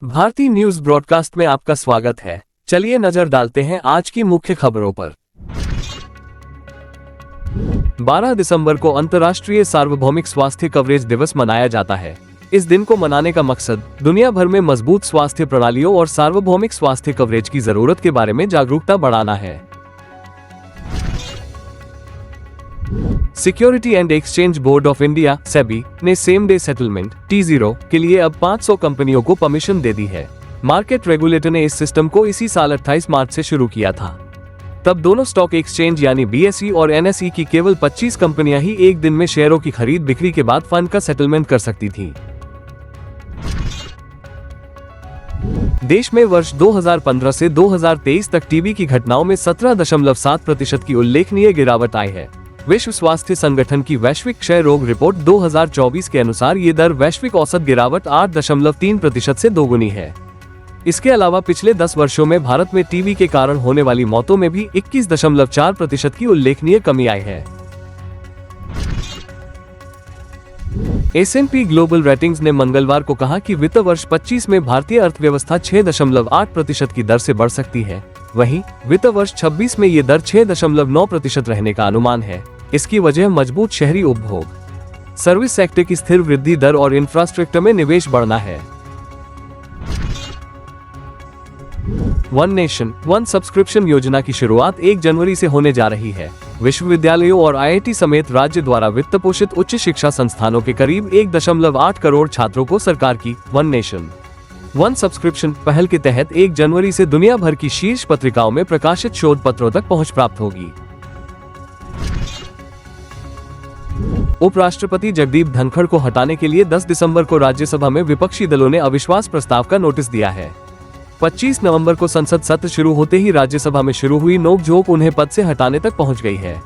भारतीय news broadcast में आपका स्वागत है। चलिए नजर डालते हैं आज की मुख्य खबरों पर। 12 दिसंबर को अंतर्राष्ट्रीय सार्वभौमिक स्वास्थ्य कवरेज दिवस मनाया जाता है। इस दिन को मनाने का मकसद दुनिया भर में मजबूत स्वास्थ्य प्रणालियों और सार्वभौमिक स्वास्थ्य कवरेज की जरूरत के बारे में जागरूकता बढ़ाना है। Security and exchange board of India SEBI ने सेम डे सेटलमेंट T0 के लिए अब 500 कंपनियों को परमिशन दे दी है। मार्केट रेगुलेटर ने इस सिस्टम को इसी साल 28 मार्च से शुरू किया था। तब दोनों स्टॉक एक्सचेंज यानी BSE और NSE की केवल 25 कंपनियां ही एक दिन में शेयरों की खरीद बिक्री के बाद फंड का सेटलमेंट कर सकती थी। देश में वर्ष 2015 से 2023 तक टीबी की घटनाओं में 17.7% की उल्लेखनीय गिरावट आई है। विश्व स्वास्थ्य संगठन की वैश्विक क्षय रोग रिपोर्ट 2024 के अनुसार ये दर वैश्विक औसत गिरावट 8.3% से दोगुनी है। इसके अलावा पिछले 10 वर्षों में भारत में टीबी के कारण होने वाली मौतों में भी 21.4% की उल्लेखनीय कमी आई है। S&P ग्लोबल रेटिंग्स ने मंगलवार को कहा कि वित्त वर्ष 25 में भारतीय अर्थव्यवस्था 6.8% की दर से बढ़ सकती है। वहीं वित्त वर्ष 26 में ये दर 6.9% रहने का अनुमान है। इसकी वजह मजबूत शहरी उपभोग, सर्विस सेक्टर की स्थिर वृद्धि दर और इंफ्रास्ट्रक्चर में निवेश बढ़ना है। वन नेशन वन सब्सक्रिप्शन योजना की शुरुआत 1 जनवरी से होने जा रही है। विश्वविद्यालयों और IIT समेत राज्य द्वारा वित्त पोषित उच्च शिक्षा संस्थानों के करीब 1.8 करोड़ छात्रों को सरकार की वन नेशन वन सब्सक्रिप्शन पहल के तहत 1 जनवरी से दुनिया भर की शीर्ष पत्रिकाओं में प्रकाशित शोध पत्रों तक पहुंच प्राप्त होगी। उपराष्ट्रपति जगदीप धनखड़ को हटाने के लिए 10 दिसंबर को राज्यसभा में विपक्षी दलों ने अविश्वास प्रस्ताव का नोटिस दिया है। 25 नवंबर को संसद सत्र शुरू होते ही राज्यसभा में शुरू हुई नोकझोंक उन्हें पद से हटाने तक पहुंच गई है।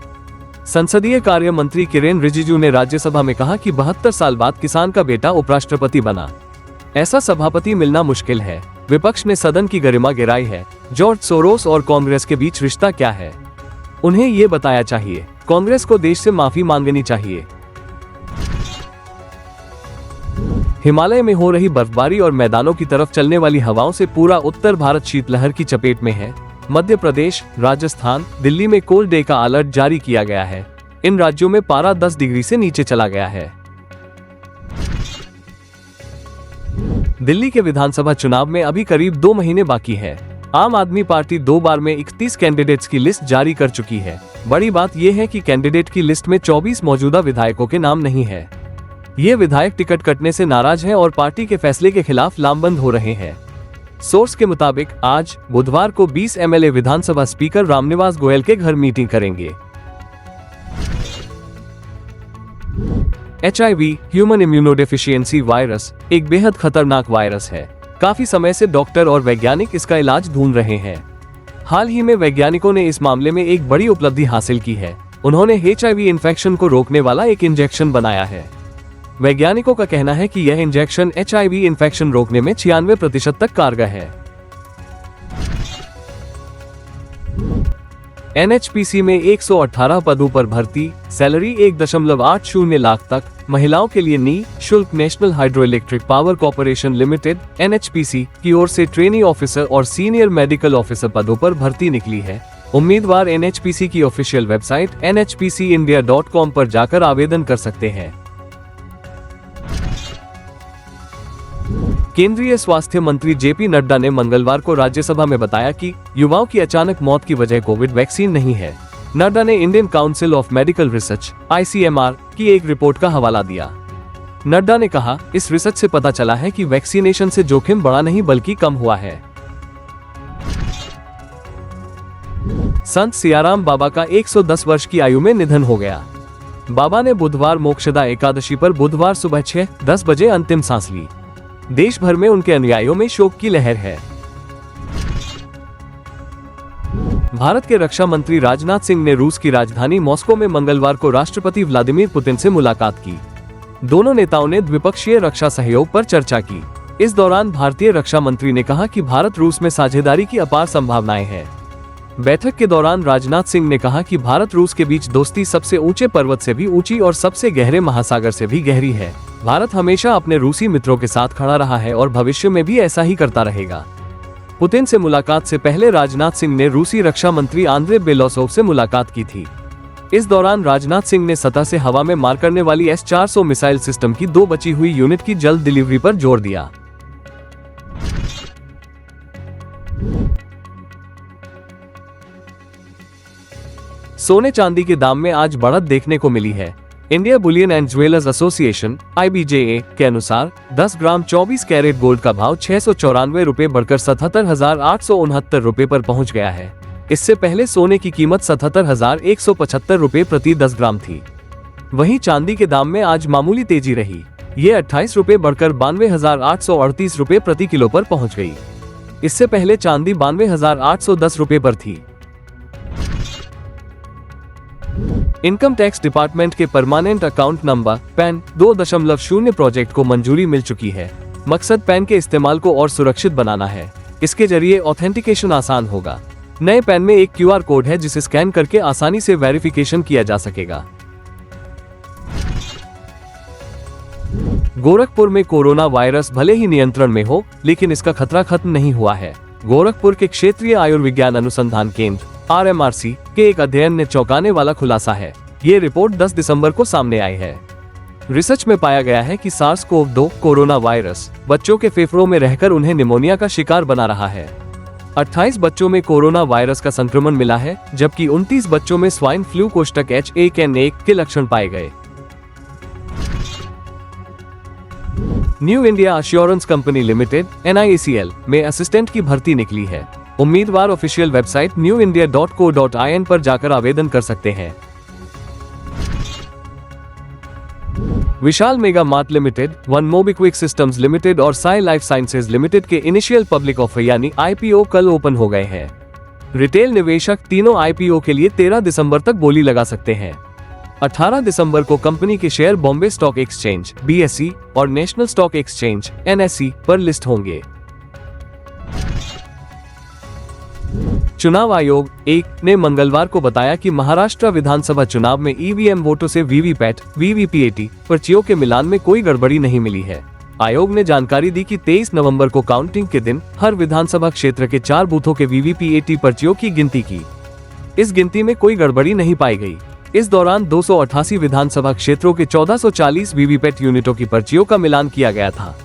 संसदीय कार्य मंत्री किरेन रिजिजू ने राज्यसभा में कहा कि 72 साल बाद किसान का बेटा उपराष्ट्रपति बना। ऐसा सभापति मिलना मुश्किल है। विपक्ष ने सदन की गरिमा गिराई है। जॉर्ज सोरोस और कांग्रेस के बीच रिश्ता क्या है, उन्हें ये बताया चाहिए। कांग्रेस को देश से माफी मांगनी चाहिए। हिमालय में हो रही बर्फबारी और मैदानों की तरफ चलने वाली हवाओं से पूरा उत्तर भारत शीतलहर की चपेट में है। मध्य प्रदेश, राजस्थान, दिल्ली में कोल्ड डे का अलर्ट जारी किया गया है। इन राज्यों में पारा 10 डिग्री से नीचे चला गया है। दिल्ली के विधानसभा चुनाव में अभी करीब 2 महीने बाकी है। आम आदमी पार्टी 2 बार में 31 कैंडिडेट्स की लिस्ट जारी कर चुकी है। बड़ी बात यह है कि कैंडिडेट की लिस्ट में 24 मौजूदा विधायकों के नाम नहीं है। ये विधायक टिकट कटने से नाराज हैं और पार्टी के फैसले के खिलाफ लामबंद हो रहे हैं। सोर्स के मुताबिक आज बुधवार को 20 MLA विधानसभा स्पीकर रामनिवास गोयल के घर मीटिंग करेंगे। HIV ह्यूमन इम्यूनोडेफिशिएंसी वायरस एक बेहद खतरनाक वायरस है। काफी समय से डॉक्टर और वैज्ञानिक इसका इलाज ढूंढ रहे हैं। हाल ही में वैज्ञानिकों ने इस मामले में एक बड़ी उपलब्धि हासिल की है। उन्होंने HIV इन्फेक्शन को रोकने वाला एक इंजेक्शन बनाया है। वैज्ञानिकों का कहना है कि यह इंजेक्शन HIV इन्फेक्शन रोकने में 96% तक कारगर है। NHPC में 118 पदों पर भर्ती, सैलरी 1.80 लाख तक। महिलाओं के लिए निःशुल्क national hydroelectric power corporation limited NHPC की ओर से ट्रेनी ऑफिसर और सीनियर मेडिकल ऑफिसर पदों पर भर्ती निकली है। उम्मीदवार NHPC की ऑफिशियल वेबसाइट nhpcindia.com पर जाकर आवेदन कर सकते हैं। केंद्रीय स्वास्थ्य मंत्री JP नड्डा ने मंगलवार को राज्यसभा में बताया कि युवाओं की अचानक मौत की वजह कोविड वैक्सीन नहीं है। नड्डा ने Indian council of medical research ICMR की एक रिपोर्ट का हवाला दिया। नड्डा ने कहा, इस रिसर्च से पता चला है कि वैक्सीनेशन से जोखिम बढ़ा नहीं बल्कि कम हुआ है। संत सियाराम बाबा का 110 वर्ष की आयु में निधन हो गया। बाबा ने बुधवार मोक्षदा एकादशी पर बुधवार सुबह 6:10 बजे अंतिम सांस ली। देश भर में उनके अनुयायियों में शोक की लहर है। भारत के रक्षा मंत्री राजनाथ सिंह ने रूस की राजधानी मॉस्को में मंगलवार को राष्ट्रपति व्लादिमीर पुतिन से मुलाकात की। दोनों नेताओं ने द्विपक्षीय रक्षा सहयोग पर चर्चा की। इस दौरान भारतीय रक्षा मंत्री ने कहा कि भारत रूस में साझेदारी की अपार संभावनाएं हैं। बैठक के दौरान राजनाथ सिंह ने कहा कि भारत रूस के बीच दोस्ती सबसे ऊंचे पर्वत से भी ऊंची और सबसे गहरे महासागर से भी गहरी है। भारत हमेशा अपने रूसी मित्रों के साथ खड़ा रहा है और भविष्य में भी ऐसा ही करता रहेगा। पुतिन से मुलाकात से पहले राजनाथ सिंह ने रूसी रक्षा मंत्री आंद्रे बेलोसोव से मुलाकात की थी। इस दौरान राजनाथ सिंह ने सतह से हवा में मार करने वाली S-400 मिसाइल सिस्टम की 2 बची हुई यूनिट की जल्द डिलीवरी पर जोर दिया। सोने चांदी के दाम में आज बढ़त देखने को मिली है। India Boolean and jewellers association (IBJA) के अनुसार 10 ग्राम 24 कैरेट गोल्ड का भाव 694 रुपए बढ़कर 77,869 रुपए पर पहुंच गया है। इससे पहले सोने की कीमत 77,175 रुपए प्रति 10 ग्राम थी। वहीं चांदी के दाम में आज मामूली तेजी रही। ये 28 रुपए बढ़कर 92,838 रुपए प्रति किलो पर पहुंच गई। इससे पहले चांदी 92,810 रुपए पर थी। इनकम टैक्स डिपार्टमेंट के permanent account number pan 2.0 project को मंजूरी मिल चुकी है। मकसद पैन के इस्तेमाल को और सुरक्षित बनाना है। इसके जरिए ऑथेंटिकेशन आसान होगा। नए पैन में एक QR कोड है जिसे स्कैन करके आसानी से वेरिफिकेशन किया जा सकेगा। गोरखपुर में कोरोना वायरस भले ही नियंत्रण में हो, लेकिन इसका खतरा खत्म नहीं हुआ है। गोरखपुर के क्षेत्रीय आयुर्विज्ञान अनुसंधान केंद्र RMRC के एक अध्ययन ने चौंकाने वाला खुलासा है। ये रिपोर्ट 10 दिसंबर को सामने आई है। रिसर्च में पाया गया है कि SARS-CoV-2 कोरोना वायरस बच्चों के फेफड़ों में रहकर उन्हें निमोनिया का शिकार बना रहा है। 28 बच्चों में कोरोना वायरस का संक्रमण मिला है, जबकि 29 बच्चों में स्वाइन फ्लू कोष्ठक H1N1 के लक्षण पाए गए। New India assurance company limited (NIACL) में असिस्टेंट की भर्ती निकली है। उम्मीदवार ऑफिशियल वेबसाइट newindia.co.in पर जाकर आवेदन कर सकते हैं। Vishal mega mart limited, One MobiKwik systems limited और साई लाइफ साइंसेज लिमिटेड के इनिशियल पब्लिक ऑफर यानी IPO कल ओपन हो गए हैं। रिटेल निवेशक तीनों IPO के लिए 13 दिसंबर तक बोली लगा सकते हैं। 18 दिसंबर को कंपनी के share Bombay stock exchange BSE और नेशनल स्टॉक एक्सचेंज NSE पर लिस्ट होंगे। चुनाव आयोग ने मंगलवार को बताया कि महाराष्ट्र विधानसभा चुनाव में EVM वोटों से VVPAT, VVPAT पर्चियों के मिलान में कोई गड़बड़ी नहीं मिली है। आयोग ने जानकारी दी कि 23 नवंबर को काउंटिंग के दिन हर विधानसभा क्षेत्र के 4 बूथों के VVPAT पर्चियों की गिनती की। इस गिनती में कोई गड़बड़ी नहीं पाई गई। इस दौरान 288 विधानसभा क्षेत्रों के 1440 VVPAT यूनिटों की पर्चियों का मिलान किया गया था।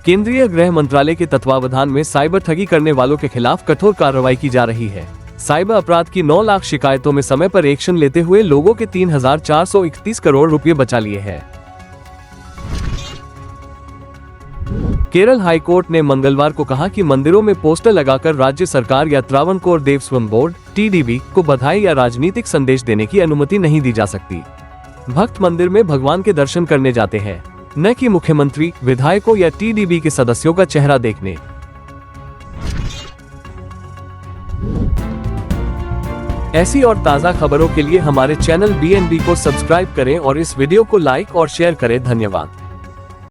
केंद्रीय गृह मंत्रालय के तत्वावधान में साइबर ठगी करने वालों के खिलाफ कठोर कार्रवाई की जा रही है। साइबर अपराध की 9 लाख शिकायतों में समय पर एक्शन लेते हुए लोगों के 3,431 करोड़ रुपए बचा लिए हैं। केरल हाईकोर्ट ने मंगलवार को कहा कि मंदिरों में पोस्टर लगाकर राज्य सरकार या त्रावणकोर देवस्थान बोर्ड (TDB) को बधाई या राजनीतिक संदेश देने की अनुमति नहीं दी जा सकती। भक्त मंदिर में भगवान के दर्शन करने जाते हैं, न कि मुख्यमंत्री, विधायकों या TDB के सदस्यों का चेहरा देखने। ऐसी और ताज़ा खबरों के लिए हमारे चैनल BNB को सब्सक्राइब करें और इस वीडियो को लाइक और शेयर करें। धन्यवाद।